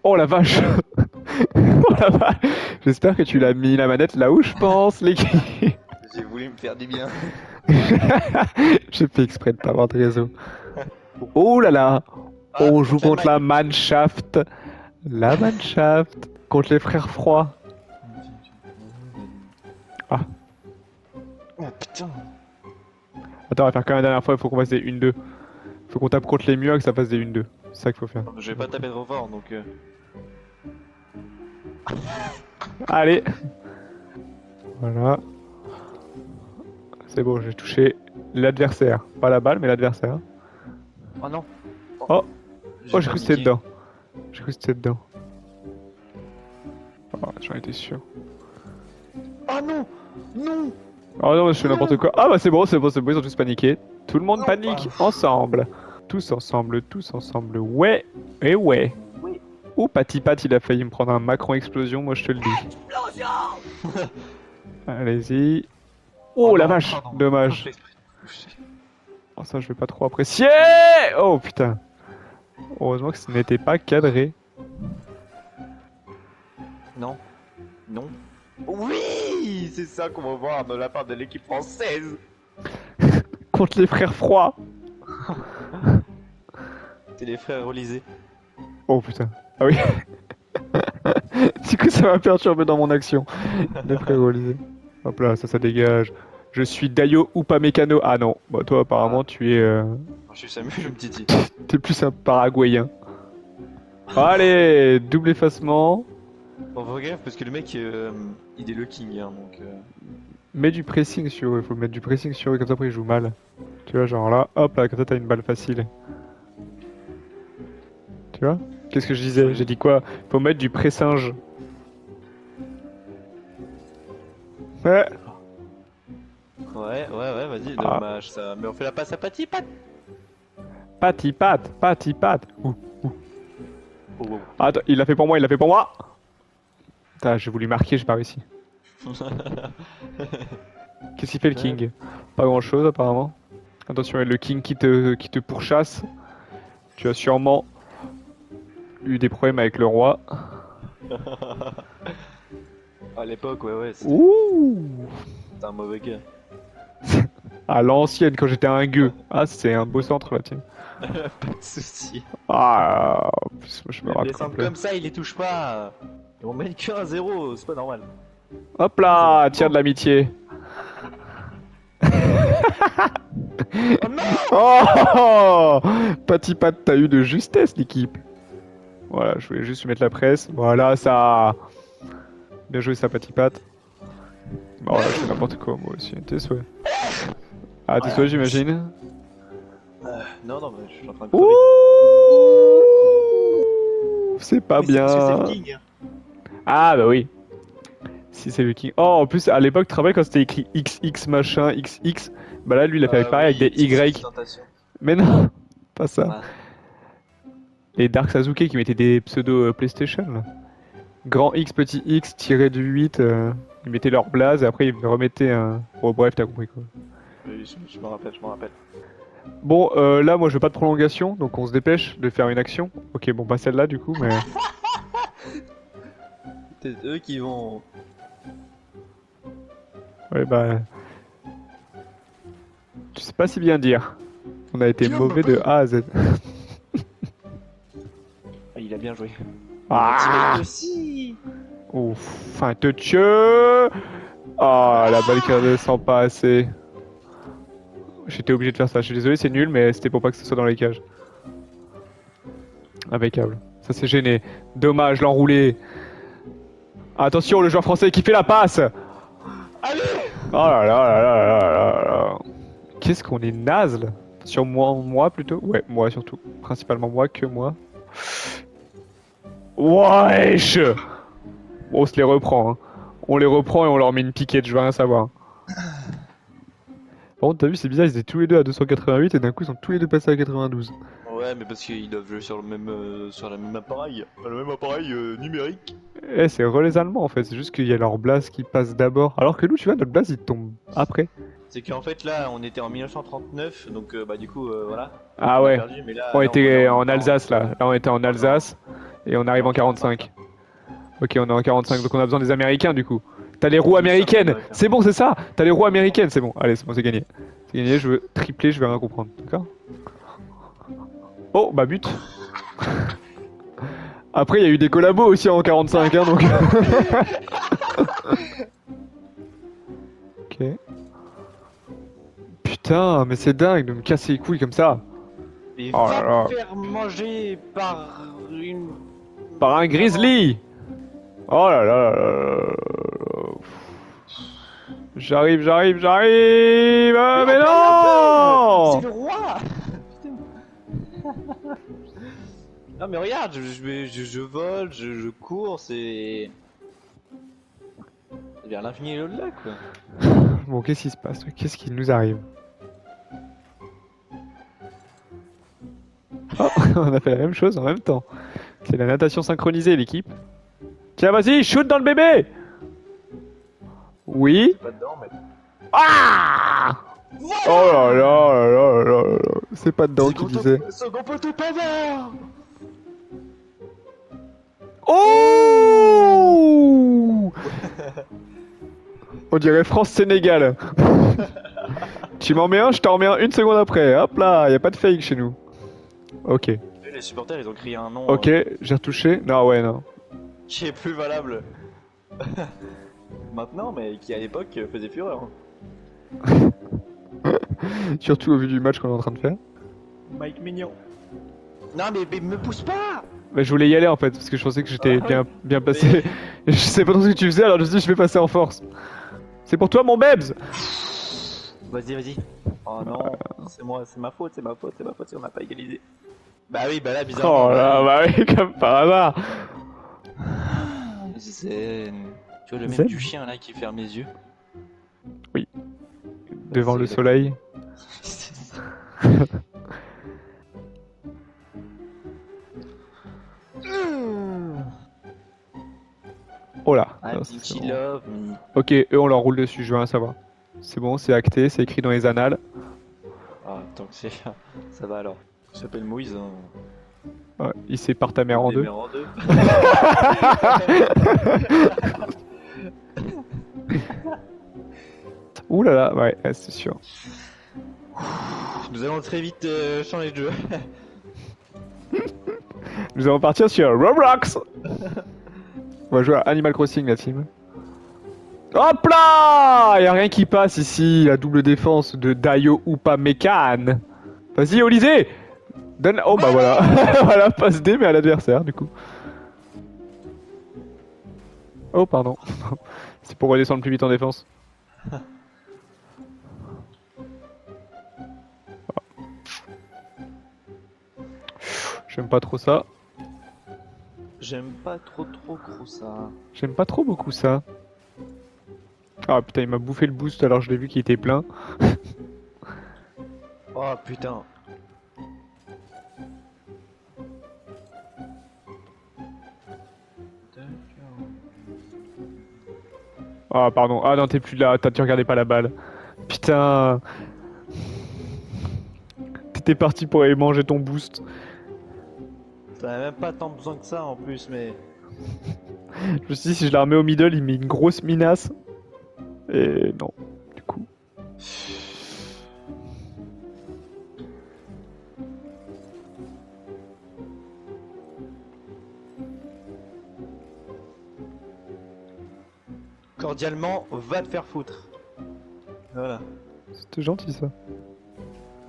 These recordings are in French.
Oh la vache. Oh la vache. J'espère que tu l'as mis la manette là où je pense, l'équipe. J'ai voulu me faire du bien. J'ai fait exprès de pas avoir de réseau. Oh là là. Ah, On on joue fait le contre la mic. Mannschaft. La Mannschaft. Contre les frères froids. Ah. Oh putain. Attends, on va faire comme la dernière fois, il faut qu'on fasse des 1-2. Faut qu'on tape contre les murs et que ça fasse des 1-2. C'est ça qu'il faut faire. Je vais pas taper trop fort donc. Allez. Voilà. C'est bon, j'ai touché l'adversaire. Pas la balle, mais l'adversaire. Oh non. Oh. Oh, j'ai cru que c'était paniqué. dedans. J'ai cru que c'était dedans. Oh, j'en étais sûr. Oh non. Non. Oh non, je fais n'importe quoi. Ah bah c'est bon, c'est bon, c'est bon, ils ont tous paniqué. Tout le monde Non. panique ensemble. Tous ensemble, tous ensemble. Ouais, et ouais. Oui. Oh, Patty Pat, il a failli me prendre un Macron explosion, moi je te le dis. Allez-y. Oh, la non, vache, pardon. dommage. J'ai exprès de toucher. Oh, ça, je vais pas trop apprécier. Oh putain. Heureusement que ce n'était pas cadré. Non. Non. Oui, c'est ça qu'on va voir de la part de l'équipe française. Contre les frères froids. C'est les frères Olysée. Oh putain. Ah oui. Du coup, ça m'a perturbé dans mon action. Les frères Olysée. Hop là, ça dégage. Je suis Dayo ou pas Mécano. Ah non, bah toi apparemment tu es... Je suis Samu, je me titille. T'es plus un Paraguayen. Allez, double effacement. Bon, faut gaffe parce que le mec, il est le king, hein, donc. Mets du pressing sur eux, faut mettre du pressing sur eux, comme ça après ils jouent mal. Tu vois, genre là, hop là, comme ça t'as une balle facile. Tu vois? Qu'est-ce que je disais? J'ai dit quoi? Faut mettre du pressinge. Ouais. Ouais, vas-y, Ah. dommage ça. Mais on fait la passe à Patty Pat. Patty pat, patty pat. Ouh. Oh, wow. Attends, il l'a fait pour moi, il l'a fait pour moi! Putain, j'ai voulu marquer, j'ai pas réussi. Qu'est-ce qu'il fait le Ouais. king? Pas grand chose apparemment. Attention, il y a le king qui te pourchasse. Tu as sûrement eu des problèmes avec le roi. À l'époque, ouais, Ouh! c'était un mauvais gars. À l'ancienne, quand j'étais un gueux. Ah, c'est un beau centre là, tiens. Pas de soucis. Ah, en plus, moi, je me Même rate les centres complet. comme ça, il les touche pas. Ils vont mettre que 1-0, c'est pas normal. Hop là, tir de l'amitié. Oh non! Oh! Patty Pat, t'as eu de justesse l'équipe. Voilà, je voulais juste lui mettre la presse. Voilà, ça. Bien joué, ça, Patty Pat. Bon, voilà, je fais n'importe quoi, moi aussi. Tes souhaits. Ah, tes souhaits, j'imagine. Non, mais je suis en train de Ouh! crever. C'est pas Oui, c'est parce que c'est le bien. king. Ah, bah oui. Si c'est le king. Oh, en plus, à l'époque, tu te rappelles quand c'était écrit XX machin, XX. Bah là, lui, il a fait pareil avec des Y. Mais non, pas ça. Ah. Les Dark Sasuke qui mettaient des pseudo PlayStation là. Grand X, petit X, tiré du 8, ils mettaient leur blaze et après ils remettaient un. Bon, bref, t'as compris quoi. Oui, je me rappelle. Bon, là, moi je veux pas de prolongation, donc on se dépêche de faire une action. Ok, bon, pas celle-là du coup, mais. C'est eux qui vont. Ouais, bah. Je sais pas si bien dire. On a été mauvais de A à Z. Ah, il a bien joué. Ah! Aussi. Ouf, fin de tue. Ah, la balle qui redescend pas assez. J'étais obligé de faire ça. Je suis désolé, c'est nul, mais c'était pour pas que ce soit dans les cages. Impeccable. Ça s'est gêné. Dommage, l'enroulé. Attention, le joueur français qui fait la passe. Allez! Oh là là là là là là là. Qu'est-ce qu'on est naze là. Sur moi plutôt. Ouais, moi surtout. Principalement moi que moi. Wesh. Bon, on se les reprend. Hein. On les reprend et on leur met une piquette, je veux rien savoir. Par contre, t'as vu, c'est bizarre, ils étaient tous les deux à 288 et d'un coup, ils sont tous les deux passés à 92. Ouais, mais parce qu'ils doivent jouer sur le même, sur la même appareil. Le même appareil numérique. Eh, c'est les Allemands en fait, c'est juste qu'il y a leur blase qui passe d'abord. Alors que nous, tu vois, notre blase il tombe après. C'est qu'en fait là, on était en 1939, donc bah du coup voilà. Ah On a ouais, perdu, mais là, on là, était est en Alsace là. Là, on était en Alsace Et on arrive en 45. Ok, on est en 45, donc on a besoin des Américains du coup. T'as les roues Tout ça, américaines. Américain. C'est bon, c'est ça. T'as les roues américaines, c'est bon. Allez, c'est bon, c'est gagné. C'est gagné, je veux tripler, je vais rien comprendre. D'accord. Oh, bah but. Après, il y a eu des collabos aussi en 45, hein, donc. Ok. Putain, mais c'est dingue de me casser les couilles comme ça. Mais Oh va là là. te faire manger par une... Par un grizzly. Oh là là là là là. J'arrive, j'arrive, j'arrive. Ah, mais C'est non. le roi. Non mais regarde, je vole, je cours, c'est... vers l'infini et au-delà quoi. Bon, qu'est-ce qui se passe? Qu'est-ce qui nous arrive? Oh, on a fait la même chose en même temps. C'est la natation synchronisée, l'équipe. Tiens, vas-y, shoot dans le bébé! Oui. Pas dedans mais... Ah! Oh là là là là là là là. C'est pas dedans qui disait. Second poteau pavard. Oh! On dirait France-Sénégal. Tu m'en mets un, je t'en remets un une seconde après. Hop là, y a pas de fake chez nous. Ok. Les supporters ils ont crié un nom Ok, j'ai retouché. Non, ouais, non. qui est plus valable maintenant mais qui à l'époque faisait fureur. Surtout au vu du match qu'on est en train de faire. Mike Mignon. Non mais me pousse pas. Mais je voulais y aller en fait, parce que je pensais que j'étais Ah, bien, bien placé. Je sais pas trop ce que tu faisais, alors je me suis dit je vais passer en force. C'est pour toi mon Bebs! Vas-y, vas-y. Oh non, c'est moi, c'est ma faute, c'est ma faute, c'est ma faute si on n'a pas égalisé. Bah oui, bah là, bizarrement. Oh là, bah oui, comme par hasard! C'est... Tu vois le Zen même du chien là qui ferme les yeux. Devant le soleil. C'est ça. Oh là! I Non, think c'est she bon. love me. Ok, eux on leur roule dessus, je veux rien savoir. C'est bon, c'est acté, c'est écrit dans les annales. Ah, tant que c'est... ça va alors. Il s'appelle Moïse, hein. Ouais, il sépare ta mère en Des deux. mères en deux. Ouh là là, ouais, c'est sûr. Nous allons très vite changer de jeu. Nous allons partir sur Roblox! On va jouer à Animal Crossing la team. Hop là! Y'a rien qui passe ici, la double défense de Dayo Upamecano. Vas-y, Olysée! Donne... Oh bah voilà, voilà, passe D mais à l'adversaire du coup. Oh pardon, c'est pour redescendre plus vite en défense. J'aime pas trop ça. J'aime pas trop ça. J'aime pas trop beaucoup ça. Ah putain, il m'a bouffé le boost alors je l'ai vu qu'il était plein. Oh putain. Ah pardon, ah non t'es plus là, tu regardais pas la balle. Putain. T'étais parti pour aller manger ton boost. T'en as même pas tant besoin que ça en plus, mais... Je me suis dit si je la remets au middle, il met une grosse minace. Et non, du coup. Cordialement, va te faire foutre. Voilà. C'était gentil ça.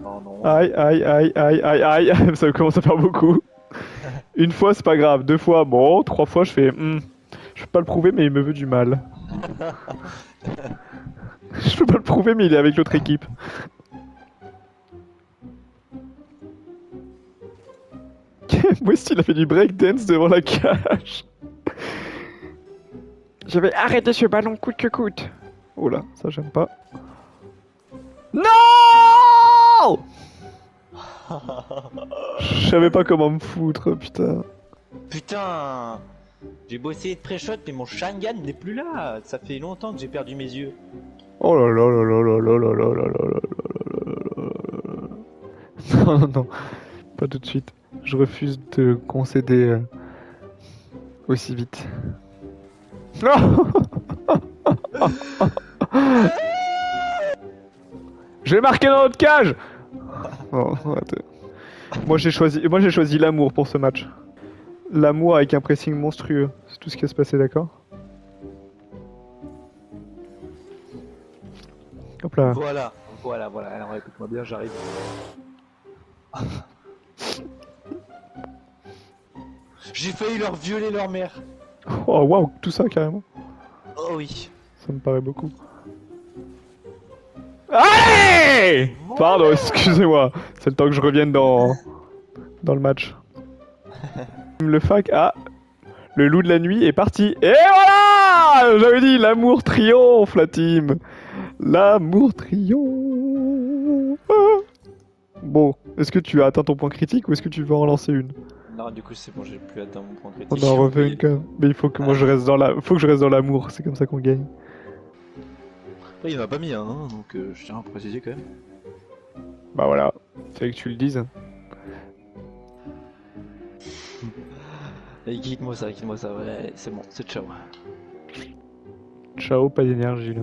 Oh non. Aïe, aïe, aïe, aïe, aïe, aïe. Ça commence à faire beaucoup. Une fois, c'est pas grave. Deux fois, bon. Trois fois, je fais. Je peux pas le prouver, mais il me veut du mal. Je peux pas le prouver, mais il est avec l'autre équipe. Moi aussi, il a fait du breakdance devant la cage. Je vais arrêter ce ballon coûte que coûte. Oh là, ça j'aime pas. Non! Je savais pas comment me foutre, putain. Putain. J'ai beau essayer de pré-shot, mais mon Shangan n'est plus là. Ça fait longtemps que j'ai perdu mes yeux. Oh là là là là là là là là là là là là là. Non, non, non, pas tout de suite. Je refuse de concéder aussi vite. Non. J'ai marqué dans notre cage. Oh, arrête. Moi j'ai choisi l'amour pour ce match. L'amour avec un pressing monstrueux. C'est tout ce qui va se passer, d'accord? Hop là. Voilà. Alors écoute-moi bien, j'arrive. J'ai failli leur violer leur mère. Oh waouh, tout ça carrément. Oh oui. Ça me paraît beaucoup. Allez! Pardon, excusez-moi. C'est le temps que je revienne dans le match. Le fac, ah, le loup de la nuit est parti. Et voilà! J'avais dit, l'amour triomphe, la team. L'amour triomphe. Bon, est-ce que tu as atteint ton point critique ou est-ce que tu veux en lancer une? Non, du coup, c'est bon, j'ai plus atteint mon point critique. On en refait une quand même. Mais il faut que moi je reste dans faut que je reste dans l'amour, c'est comme ça qu'on gagne. Après, il m'a pas mis un, hein, donc je tiens à préciser quand même. Bah voilà, fallait que tu le dises. Allez, quitte-moi ça, ouais, c'est bon, c'est ciao. Ciao, pas d'énergie là.